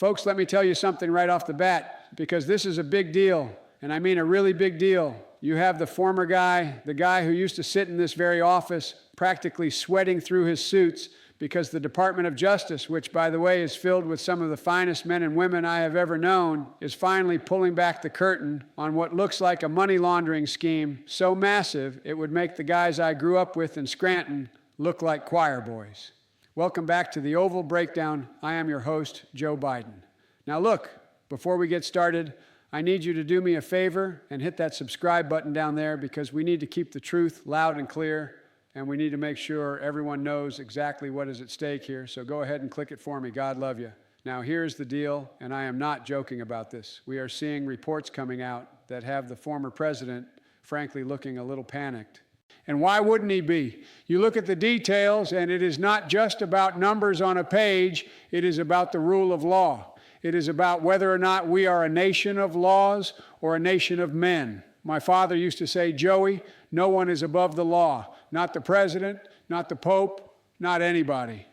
Folks, let me tell you something right off the bat, because this is a big deal, and I mean a really big deal. You have the former guy, the guy who used to sit in this very office, practically sweating through his suits because the Department of Justice, which, by the way, is filled with some of the finest men and women I have ever known, is finally pulling back the curtain on what looks like a money laundering scheme so massive it would make the guys I grew up with in Scranton look like choir boys. Welcome back to the Oval Breakdown. I am your host, Joe Biden. Now look, before we get started, I need you to do me a favor and hit that subscribe button down there, because we need to keep the truth loud and clear, and we need to make sure everyone knows exactly what is at stake here. So go ahead and click it for me. God love you. Now here's the deal, and I am not joking about this. We are seeing reports coming out that have the former president, frankly, looking a little panicked. And why wouldn't he be? You look at the details, and it is not just about numbers on a page. It is about the rule of law. It is about whether or not we are a nation of laws or a nation of men. My father used to say, Joey, no one is above the law. Not the president, not the Pope, not anybody.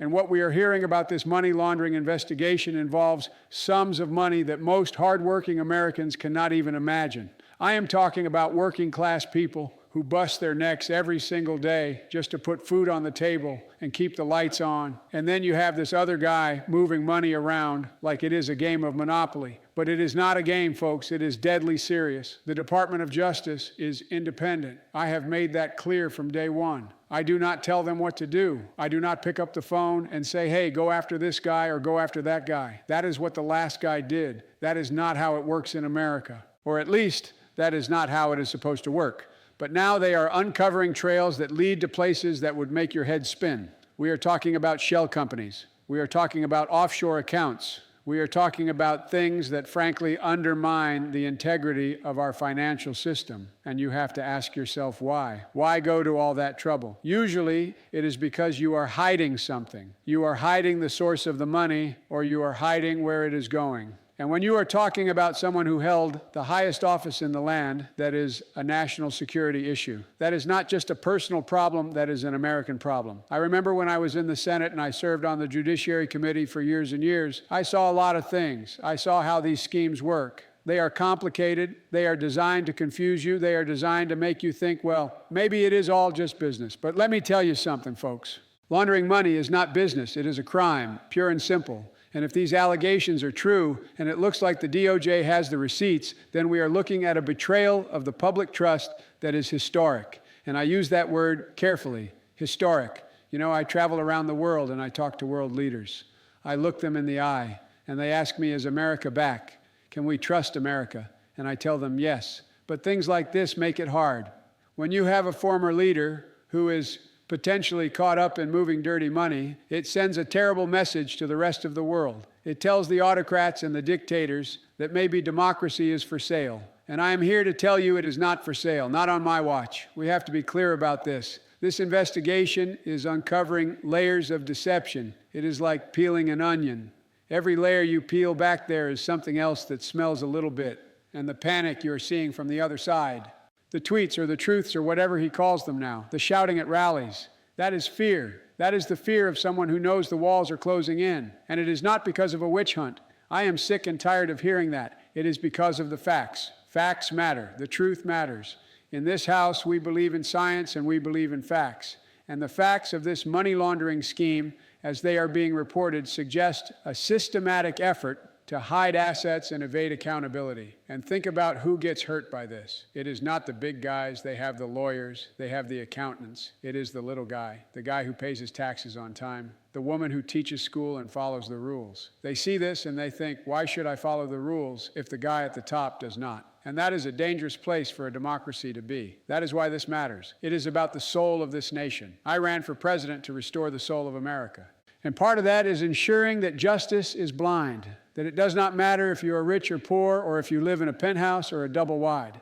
And what we are hearing about this money laundering investigation involves sums of money that most hardworking Americans cannot even imagine. I am talking about working class people who bust their necks every single day just to put food on the table and keep the lights on. And then you have this other guy moving money around like it is a game of Monopoly. But it is not a game, folks. It is deadly serious. The Department of Justice is independent. I have made that clear from day one. I do not tell them what to do. I do not pick up the phone and say, hey, go after this guy or go after that guy. That is what the last guy did. That is not how it works in America. Or at least, that is not how it is supposed to work. But now they are uncovering trails that lead to places that would make your head spin. We are talking about shell companies. We are talking about offshore accounts. We are talking about things that frankly undermine the integrity of our financial system. And you have to ask yourself why. Why go to all that trouble? Usually it is because you are hiding something. You are hiding the source of the money, or you are hiding where it is going. And when you are talking about someone who held the highest office in the land, that is a national security issue. That is not just a personal problem, that is an American problem. I remember when I was in the Senate and I served on the Judiciary Committee for years and years, I saw a lot of things. I saw how these schemes work. They are complicated. They are designed to confuse you. They are designed to make you think, well, maybe it is all just business. But let me tell you something, folks. Laundering money is not business. It is a crime, pure and simple. And if these allegations are true, and it looks like the DOJ has the receipts, then we are looking at a betrayal of the public trust that is historic. And I use that word carefully, historic. You know, I travel around the world and I talk to world leaders. I look them in the eye and they ask me, is America back? Can we trust America? And I tell them yes. But things like this make it hard. When you have a former leader who is potentially caught up in moving dirty money, it sends a terrible message to the rest of the world. It tells the autocrats and the dictators that maybe democracy is for sale. And I am here to tell you it is not for sale, not on my watch. We have to be clear about this. This investigation is uncovering layers of deception. It is like peeling an onion. Every layer you peel back there is something else that smells a little bit, and the panic you're seeing from the other side. The tweets or the truths or whatever he calls them now, the shouting at rallies, that is fear. That is the fear of someone who knows the walls are closing in. And it is not because of a witch hunt. I am sick and tired of hearing that. It is because of the facts. Facts matter. The truth matters. In this house, we believe in science and we believe in facts. And the facts of this money laundering scheme, as they are being reported, suggest a systematic effort to hide assets and evade accountability. And think about who gets hurt by this. It is not the big guys. They have the lawyers. They have the accountants. It is the little guy, the guy who pays his taxes on time, the woman who teaches school and follows the rules. They see this and they think, why should I follow the rules if the guy at the top does not? And that is a dangerous place for a democracy to be. That is why this matters. It is about the soul of this nation. I ran for president to restore the soul of America. And part of that is ensuring that justice is blind, that it does not matter if you are rich or poor, or if you live in a penthouse or a double wide.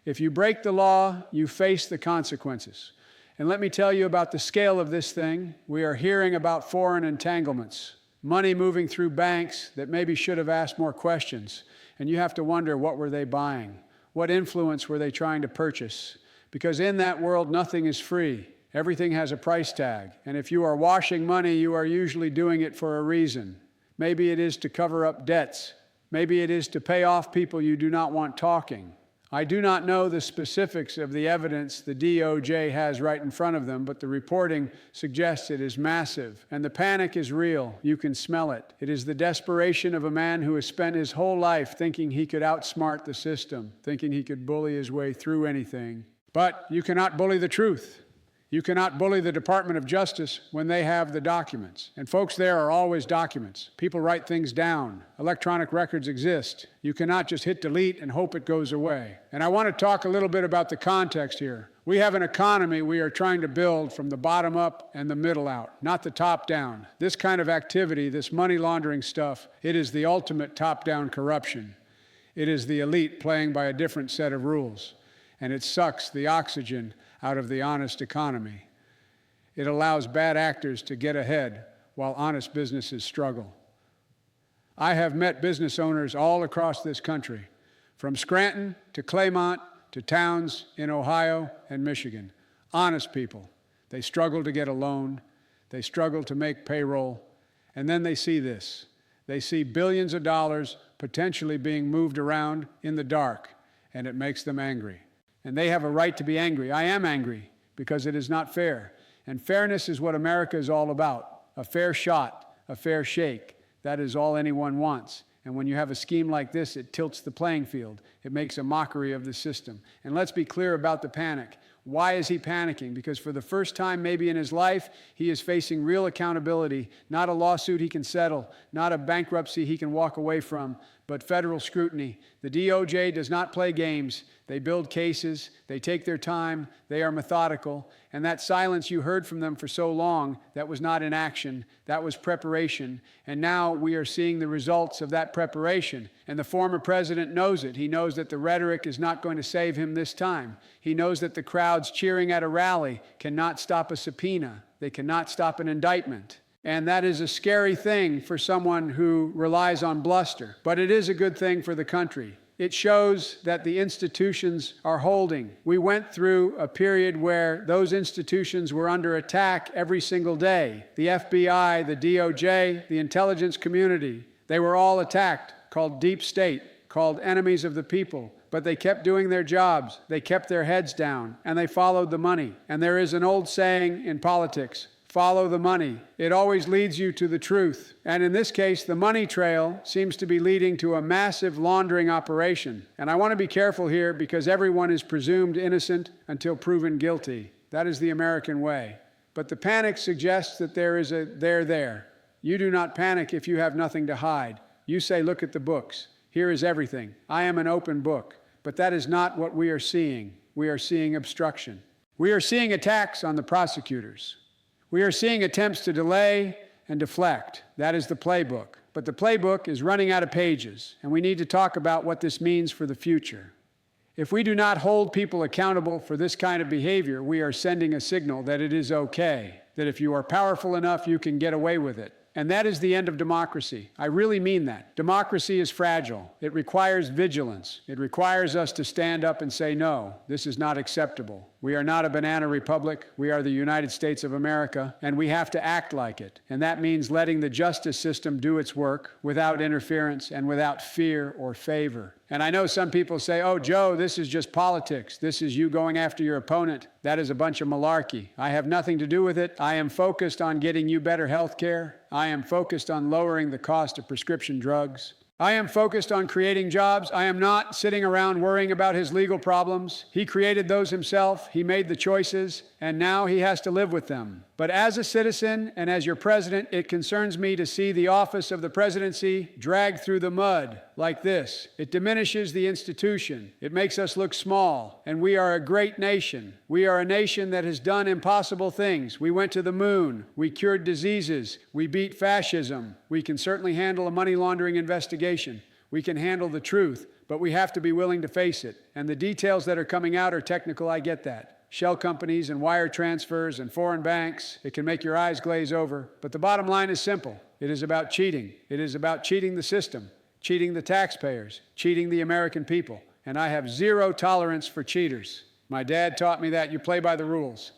If you break the law, you face the consequences. And let me tell you about the scale of this thing. We are hearing about foreign entanglements, money moving through banks that maybe should have asked more questions. And you have to wonder, what were they buying? What influence were they trying to purchase? Because in that world, nothing is free. Everything has a price tag. And if you are washing money, you are usually doing it for a reason. Maybe it is to cover up debts. Maybe it is to pay off people you do not want talking. I do not know the specifics of the evidence the DOJ has right in front of them, but the reporting suggests it is massive. And the panic is real. You can smell it. It is the desperation of a man who has spent his whole life thinking he could outsmart the system, thinking he could bully his way through anything. But you cannot bully the truth. You cannot bully the Department of Justice when they have the documents. And folks, there are always documents. People write things down. Electronic records exist. You cannot just hit delete and hope it goes away. And I want to talk a little bit about the context here. We have an economy we are trying to build from the bottom up and the middle out, not the top down. This kind of activity, this money laundering stuff, it is the ultimate top-down corruption. It is the elite playing by a different set of rules. And it sucks the oxygen out of the honest economy. It allows bad actors to get ahead while honest businesses struggle. I have met business owners all across this country, from Scranton to Claymont to towns in Ohio and Michigan. Honest people. They struggle to get a loan. They struggle to make payroll. And then they see this. They see billions of dollars potentially being moved around in the dark, and it makes them angry. And they have a right to be angry. I am angry because it is not fair. And fairness is what America is all about. A fair shot, a fair shake. That is all anyone wants. And when you have a scheme like this, it tilts the playing field. It makes a mockery of the system. And let's be clear about the panic. Why is he panicking? Because for the first time maybe in his life, he is facing real accountability, not a lawsuit he can settle, not a bankruptcy he can walk away from, but federal scrutiny. The DOJ does not play games. They build cases. They take their time. They are methodical. And that silence you heard from them for so long, that was not inaction. That was preparation. And now we are seeing the results of that preparation. And the former president knows it. He knows that the rhetoric is not going to save him this time. He knows that the crowds cheering at a rally cannot stop a subpoena. They cannot stop an indictment. And that is a scary thing for someone who relies on bluster. But it is a good thing for the country. It shows that the institutions are holding. We went through a period where those institutions were under attack every single day. The FBI, the DOJ, the intelligence community, they were all attacked, called deep state, called enemies of the people. But they kept doing their jobs. They kept their heads down, and they followed the money. And there is an old saying in politics, follow the money. It always leads you to the truth. And in this case, the money trail seems to be leading to a massive laundering operation. And I want to be careful here because everyone is presumed innocent until proven guilty. That is the American way. But the panic suggests that there is a there. You do not panic if you have nothing to hide. You say, look at the books. Here is everything. I am an open book. But that is not what we are seeing. We are seeing obstruction. We are seeing attacks on the prosecutors. We are seeing attempts to delay and deflect. That is the playbook. But the playbook is running out of pages, and we need to talk about what this means for the future. If we do not hold people accountable for this kind of behavior, we are sending a signal that it is okay, that if you are powerful enough, you can get away with it. And that is the end of democracy. I really mean that. Democracy is fragile. It requires vigilance. It requires us to stand up and say, no, this is not acceptable. We are not a banana republic. We are the United States of America, and we have to act like it. And that means letting the justice system do its work without interference and without fear or favor. And I know some people say, oh, Joe, this is just politics. This is you going after your opponent. That is a bunch of malarkey. I have nothing to do with it. I am focused on getting you better health care. I am focused on lowering the cost of prescription drugs. I am focused on creating jobs. I am not sitting around worrying about his legal problems. He created those himself. He made the choices, and now he has to live with them. But as a citizen and as your president, it concerns me to see the office of the presidency dragged through the mud like this. It diminishes the institution. It makes us look small, and we are a great nation. We are a nation that has done impossible things. We went to the moon. We cured diseases. We beat fascism. We can certainly handle a money laundering investigation. We can handle the truth, but we have to be willing to face it. And the details that are coming out are technical, I get that. Shell companies and wire transfers and foreign banks, it can make your eyes glaze over. But the bottom line is simple. It is about cheating. It is about cheating the system, cheating the taxpayers, cheating the American people. And I have zero tolerance for cheaters. My dad taught me that you play by the rules.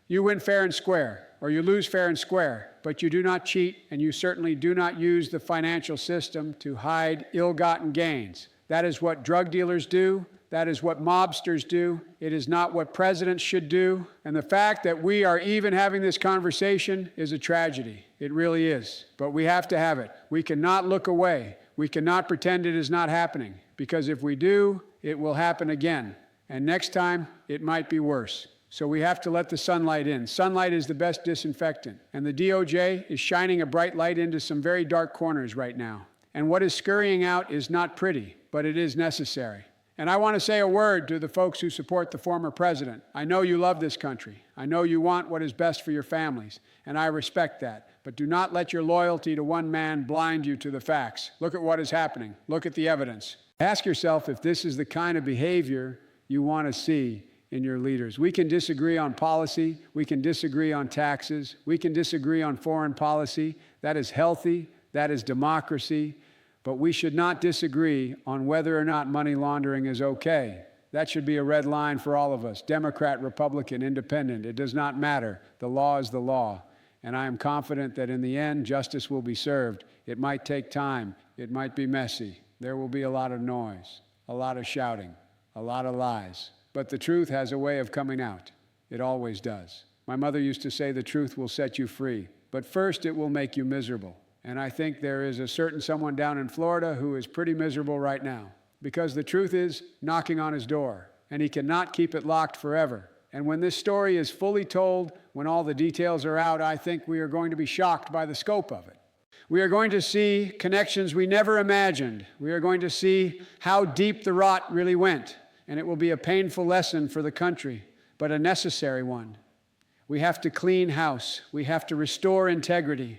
You win fair and square, or you lose fair and square, but you do not cheat, and you certainly do not use the financial system to hide ill-gotten gains. That is what drug dealers do. That is what mobsters do. It is not what presidents should do. And the fact that we are even having this conversation is a tragedy. It really is. But we have to have it. We cannot look away. We cannot pretend it is not happening, because if we do, it will happen again. And next time, it might be worse. So we have to let the sunlight in. Sunlight is the best disinfectant. And the DOJ is shining a bright light into some very dark corners right now. And what is scurrying out is not pretty, but it is necessary. And I want to say a word to the folks who support the former president. I know you love this country. I know you want what is best for your families, and I respect that. But do not let your loyalty to one man blind you to the facts. Look at what is happening. Look at the evidence. Ask yourself if this is the kind of behavior you want to see in your leaders. We can disagree on policy. We can disagree on taxes. We can disagree on foreign policy. That is healthy. That is democracy. But we should not disagree on whether or not money laundering is okay. That should be a red line for all of us, Democrat, Republican, Independent. It does not matter. The law is the law. And I am confident that in the end, justice will be served. It might take time. It might be messy. There will be a lot of noise, a lot of shouting, a lot of lies. But the truth has a way of coming out. It always does. My mother used to say the truth will set you free, but first it will make you miserable. And I think there is a certain someone down in Florida who is pretty miserable right now, because the truth is knocking on his door, and he cannot keep it locked forever. And when this story is fully told, when all the details are out, I think we are going to be shocked by the scope of it. We are going to see connections we never imagined. We are going to see how deep the rot really went, and it will be a painful lesson for the country, but a necessary one. We have to clean house. We have to restore integrity.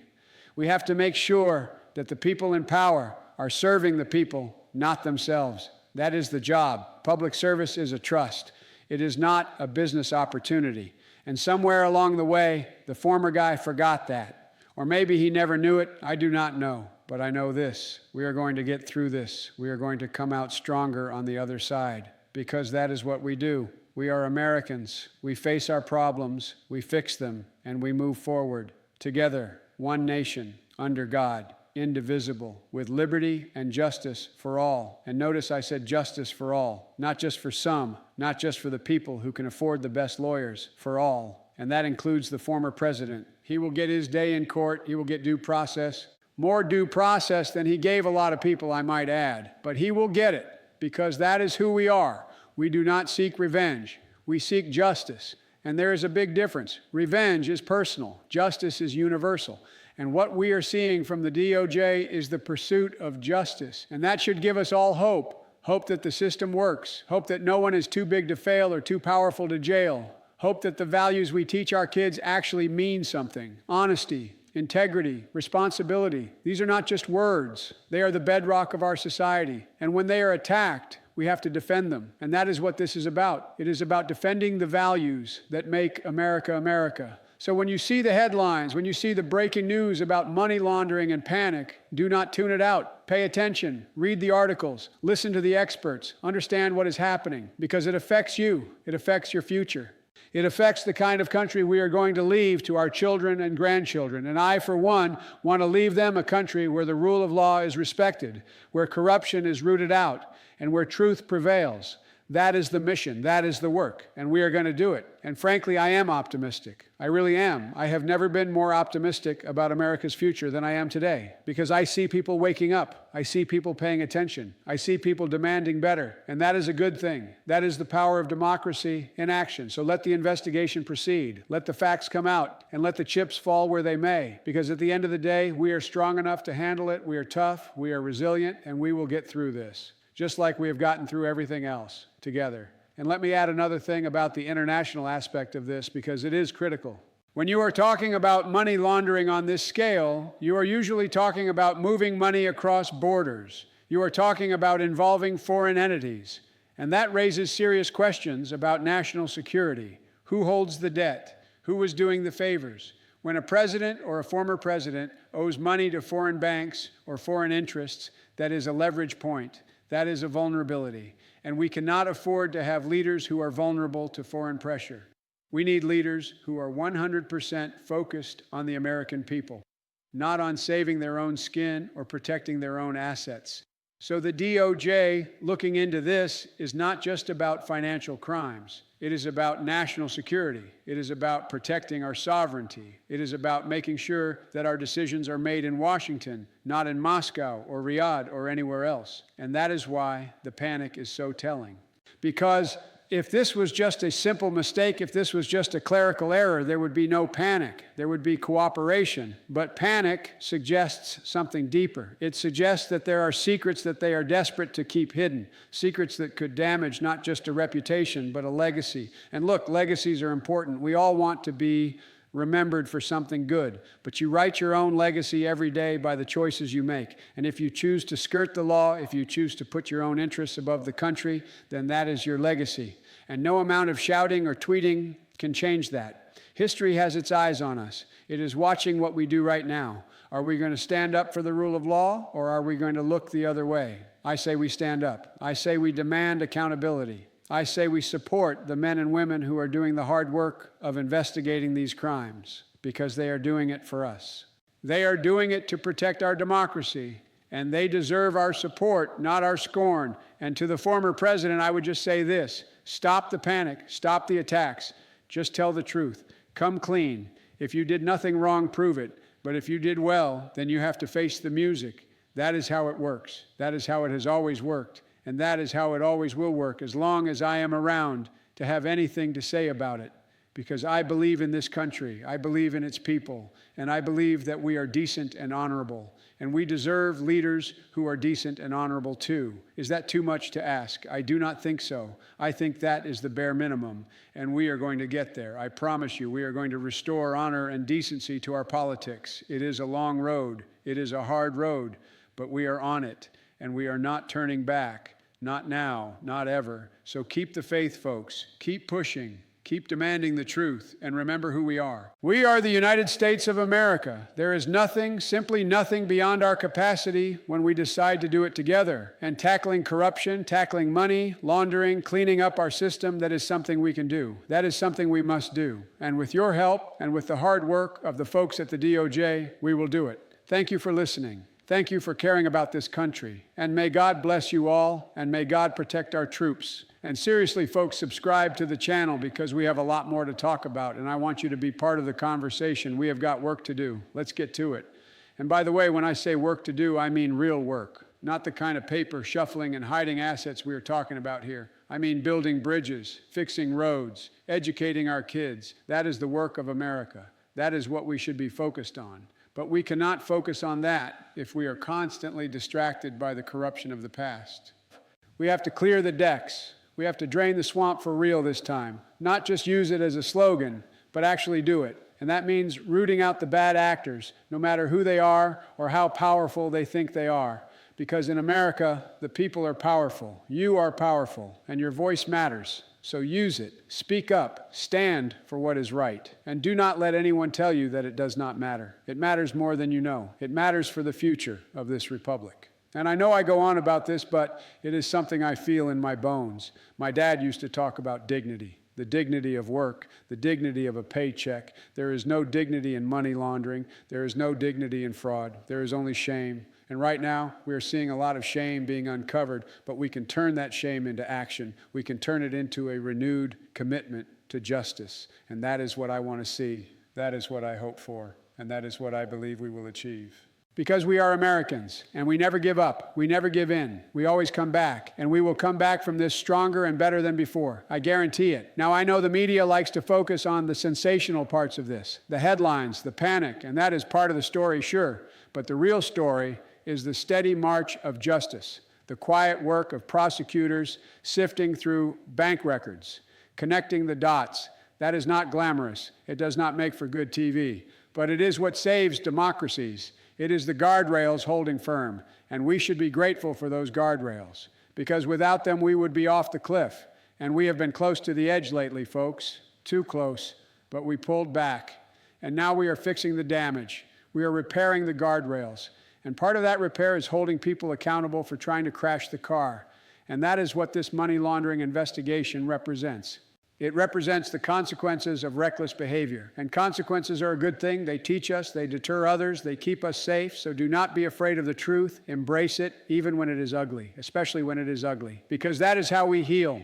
We have to make sure that the people in power are serving the people, not themselves. That is the job. Public service is a trust. It is not a business opportunity. And somewhere along the way, the former guy forgot that. Or maybe he never knew it. I do not know. But I know this. We are going to get through this. We are going to come out stronger on the other side, because that is what we do. We are Americans. We face our problems, we fix them, and we move forward together. One nation, under God, indivisible, with liberty and justice for all. And notice I said justice for all, not just for some, not just for the people who can afford the best lawyers, for all. And that includes the former president. He will get his day in court. He will get due process. More due process than he gave a lot of people, I might add. But he will get it, because that is who we are. We do not seek revenge. We seek justice. And there is a big difference. Revenge is personal. Justice is universal. And what we are seeing from the DOJ is the pursuit of justice. And that should give us all hope. Hope that the system works. Hope that no one is too big to fail or too powerful to jail. Hope that the values we teach our kids actually mean something. Honesty, integrity, responsibility. These are not just words. They are the bedrock of our society. And when they are attacked, we have to defend them. And that is what this is about. It is about defending the values that make America, America. So when you see the headlines, when you see the breaking news about money laundering and panic, do not tune it out. Pay attention. Read the articles. Listen to the experts. Understand what is happening, because it affects you. It affects your future. It affects the kind of country we are going to leave to our children and grandchildren. And I, for one, want to leave them a country where the rule of law is respected, where corruption is rooted out, and where truth prevails. That is the mission. That is the work. And we are going to do it. And frankly, I am optimistic. I really am. I have never been more optimistic about America's future than I am today, because I see people waking up. I see people paying attention. I see people demanding better. And that is a good thing. That is the power of democracy in action. So let the investigation proceed. Let the facts come out, and let the chips fall where they may. Because at the end of the day, we are strong enough to handle it. We are tough. We are resilient. And we will get through this, just like we have gotten through everything else together. And let me add another thing about the international aspect of this, because it is critical. When you are talking about money laundering on this scale, you are usually talking about moving money across borders. You are talking about involving foreign entities. And that raises serious questions about national security. Who holds the debt? Who is doing the favors? When a president or a former president owes money to foreign banks or foreign interests, that is a leverage point. That is a vulnerability. And we cannot afford to have leaders who are vulnerable to foreign pressure. We need leaders who are 100% focused on the American people, not on saving their own skin or protecting their own assets. So the DOJ looking into this is not just about financial crimes. It is about national security. It is about protecting our sovereignty. It is about making sure that our decisions are made in Washington, not in Moscow or Riyadh or anywhere else. And that is why the panic is so telling. Because if this was just a simple mistake, if this was just a clerical error, there would be no panic. There would be cooperation. But panic suggests something deeper. It suggests that there are secrets that they are desperate to keep hidden, secrets that could damage not just a reputation, but a legacy. And look, legacies are important. We all want to be remembered for something good, but you write your own legacy every day by the choices you make. And if you choose to skirt the law, if you choose to put your own interests above the country, then that is your legacy. And no amount of shouting or tweeting can change that. History has its eyes on us. It is watching what we do right now. Are we going to stand up for the rule of law, or are we going to look the other way? I say we stand up. I say we demand accountability. I say we support the men and women who are doing the hard work of investigating these crimes, because they are doing it for us. They are doing it to protect our democracy, and they deserve our support, not our scorn. And to the former president, I would just say this: stop the panic, stop the attacks, just tell the truth, come clean. If you did nothing wrong, prove it. But if you did well, then you have to face the music. That is how it works. That is how it has always worked. And that is how it always will work, as long as I am around to have anything to say about it. Because I believe in this country, I believe in its people, and I believe that we are decent and honorable. And we deserve leaders who are decent and honorable too. Is that too much to ask? I do not think so. I think that is the bare minimum, and we are going to get there. I promise you, we are going to restore honor and decency to our politics. It is a long road. It is a hard road, but we are on it, and we are not turning back. Not now, not ever. So keep the faith, folks. Keep pushing. Keep demanding the truth, and remember who we are. We are the United States of America. There is nothing, simply nothing beyond our capacity when we decide to do it together. And tackling corruption, tackling money, laundering, cleaning up our system, that is something we can do. That is something we must do. And with your help and with the hard work of the folks at the DOJ, we will do it. Thank you for listening. Thank you for caring about this country. And may God bless you all, and may God protect our troops. And seriously, folks, subscribe to the channel, because we have a lot more to talk about, and I want you to be part of the conversation. We have got work to do. Let's get to it. And by the way, when I say work to do, I mean real work, not the kind of paper shuffling and hiding assets we are talking about here. I mean building bridges, fixing roads, educating our kids. That is the work of America. That is what we should be focused on. But we cannot focus on that if we are constantly distracted by the corruption of the past. We have to clear the decks. We have to drain the swamp for real this time. Not just use it as a slogan, but actually do it. And that means rooting out the bad actors, no matter who they are or how powerful they think they are. Because in America, the people are powerful. You are powerful, and your voice matters. So use it. Speak up. Stand for what is right. And do not let anyone tell you that it does not matter. It matters more than you know. It matters for the future of this republic. And I know I go on about this, but it is something I feel in my bones. My dad used to talk about dignity. The dignity of work, the dignity of a paycheck. There is no dignity in money laundering. There is no dignity in fraud. There is only shame. And right now, we are seeing a lot of shame being uncovered, but we can turn that shame into action. We can turn it into a renewed commitment to justice. And that is what I want to see. That is what I hope for. And that is what I believe we will achieve. Because we are Americans, and we never give up. We never give in. We always come back, and we will come back from this stronger and better than before. I guarantee it. Now, I know the media likes to focus on the sensational parts of this, the headlines, the panic, and that is part of the story, sure. But the real story is the steady march of justice, the quiet work of prosecutors sifting through bank records, connecting the dots. That is not glamorous. It does not make for good TV. But it is what saves democracies. It is the guardrails holding firm, and we should be grateful for those guardrails, because without them we would be off the cliff. And we have been close to the edge lately, folks, too close, but we pulled back. And now we are fixing the damage. We are repairing the guardrails. And part of that repair is holding people accountable for trying to crash the car. And that is what this money laundering investigation represents. It represents the consequences of reckless behavior. And consequences are a good thing. They teach us, they deter others, they keep us safe. So do not be afraid of the truth. Embrace it, even when it is ugly, especially when it is ugly, because that is how we heal.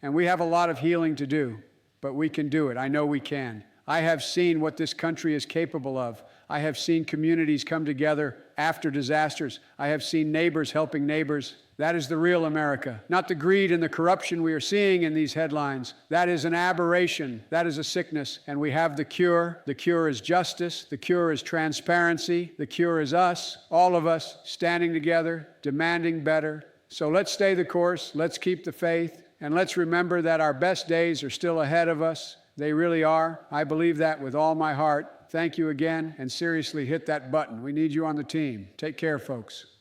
And we have a lot of healing to do, but we can do it. I know we can. I have seen what this country is capable of. I have seen communities come together after disasters. I have seen neighbors helping neighbors. That is the real America, not the greed and the corruption we are seeing in these headlines. That is an aberration. That is a sickness. And we have the cure. The cure is justice. The cure is transparency. The cure is us, all of us, standing together, demanding better. So let's stay the course. Let's keep the faith. And let's remember that our best days are still ahead of us. They really are. I believe that with all my heart. Thank you again, and seriously, hit that button. We need you on the team. Take care, folks.